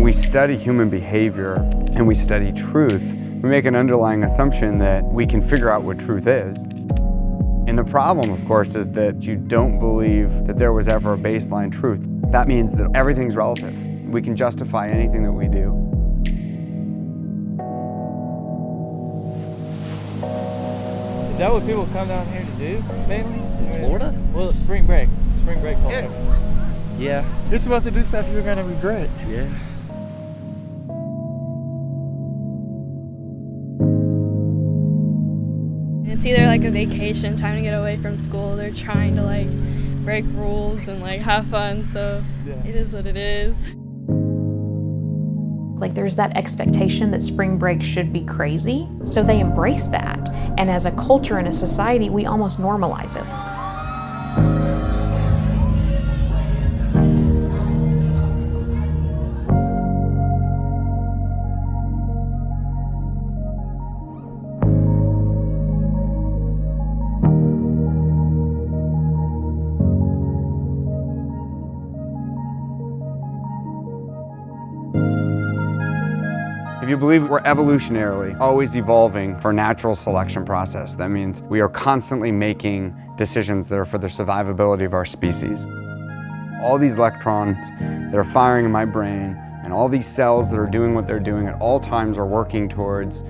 we study human behavior and we study truth, we make an underlying assumption that we can figure out what truth is. And the problem, of course, is that you don't believe that there was ever a baseline truth. That means that everything's relative. We can justify anything that we do. Is that what people come down here to do, mainly? In Florida? Well, it's spring break. Spring break call. Yeah. You're supposed to do stuff you're gonna regret. Yeah. It's either like a vacation, time to get away from school. They're trying to like break rules and like have fun, so it is what it is. Like there's that expectation that spring break should be crazy, so they embrace that. And as a culture and a society, we almost normalize it. If you believe we're evolutionarily always evolving for a natural selection process, that means we are constantly making decisions that are for the survivability of our species. All these electrons that are firing in my brain and all these cells that are doing what they're doing at all times are working towards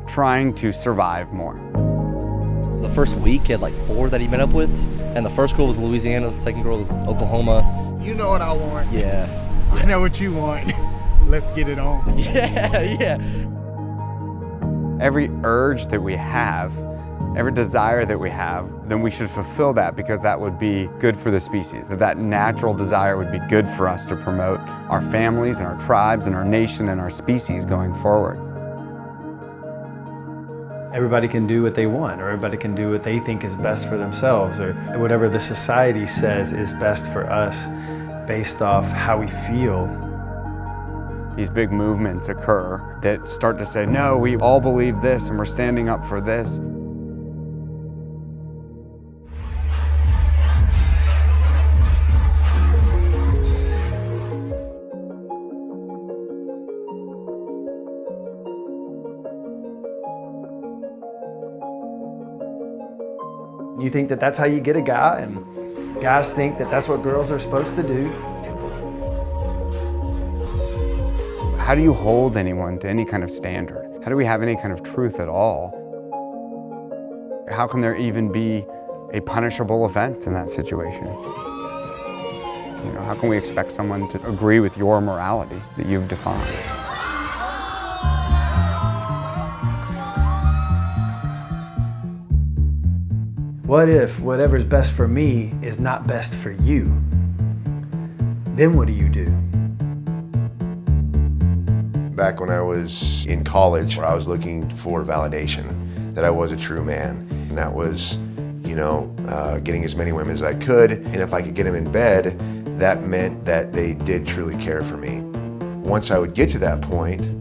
trying to survive more. The first week, he had like 4 that he met up with, and the first girl was Louisiana, the second girl was Oklahoma. You know what I want. Yeah. I know what you want. Let's get it on. Yeah. Every urge that we have, every desire that we have, then we should fulfill that because that would be good for the species. That natural desire would be good for us to promote our families and our tribes and our nation and our species going forward. Everybody can do what they want, or everybody can do what they think is best for themselves, or whatever the society says is best for us based off how we feel. These big movements occur that start to say, no, we all believe this and we're standing up for this. You think that that's how you get a guy, and guys think that that's what girls are supposed to do. How do you hold anyone to any kind of standard? How do we have any kind of truth at all? How can there even be a punishable offense in that situation? You know, how can we expect someone to agree with your morality that you've defined? What if whatever's best for me is not best for you? Then what do you do? Back when I was in college, I was looking for validation that I was a true man. And that was, getting as many women as I could. And if I could get them in bed, that meant that they did truly care for me. Once I would get to that point,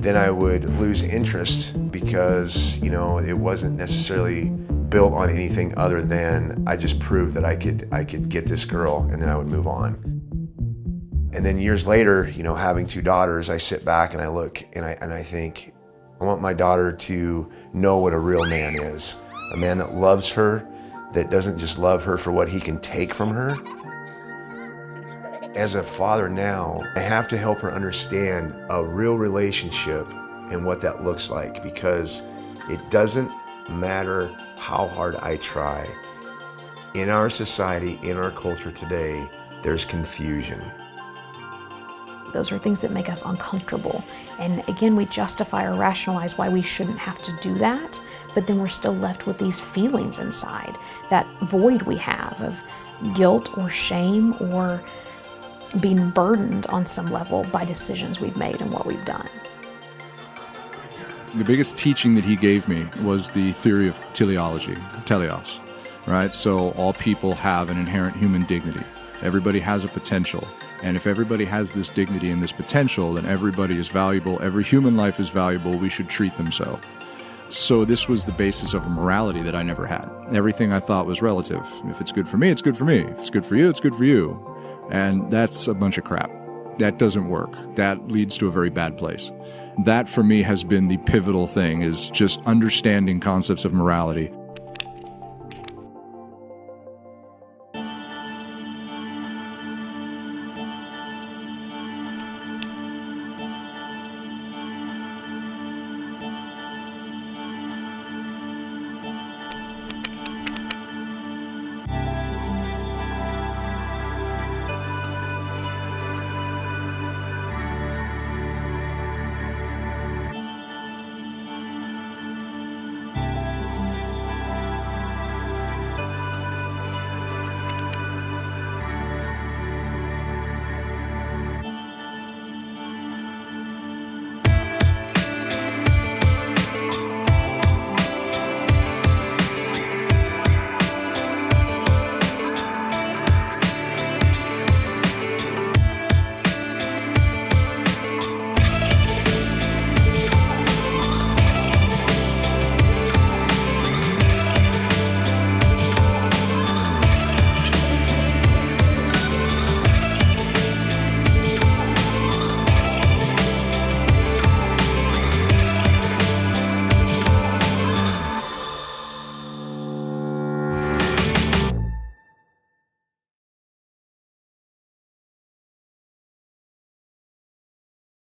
then I would lose interest because, it wasn't necessarily built on anything other than I just proved that I could get this girl, and then I would move on. And then years later, having 2 daughters, I sit back and I look and I think, I want my daughter to know what a real man is. A man that loves her, that doesn't just love her for what he can take from her. As a father now, I have to help her understand a real relationship and what that looks like, because it doesn't matter how hard I try. In our society, in our culture today, there's confusion. Those are things that make us uncomfortable. And again, we justify or rationalize why we shouldn't have to do that, but then we're still left with these feelings inside, that void we have of guilt or shame or being burdened on some level by decisions we've made and what we've done. The biggest teaching that he gave me was the theory of teleology, teleos, right? So all people have an inherent human dignity. Everybody has a potential. And if everybody has this dignity and this potential, then everybody is valuable. Every human life is valuable. We should treat them so. So this was the basis of a morality that I never had. Everything I thought was relative. If it's good for me, it's good for me. If it's good for you, it's good for you. And that's a bunch of crap. That doesn't work. That leads to a very bad place. That for me has been the pivotal thing, is just understanding concepts of morality.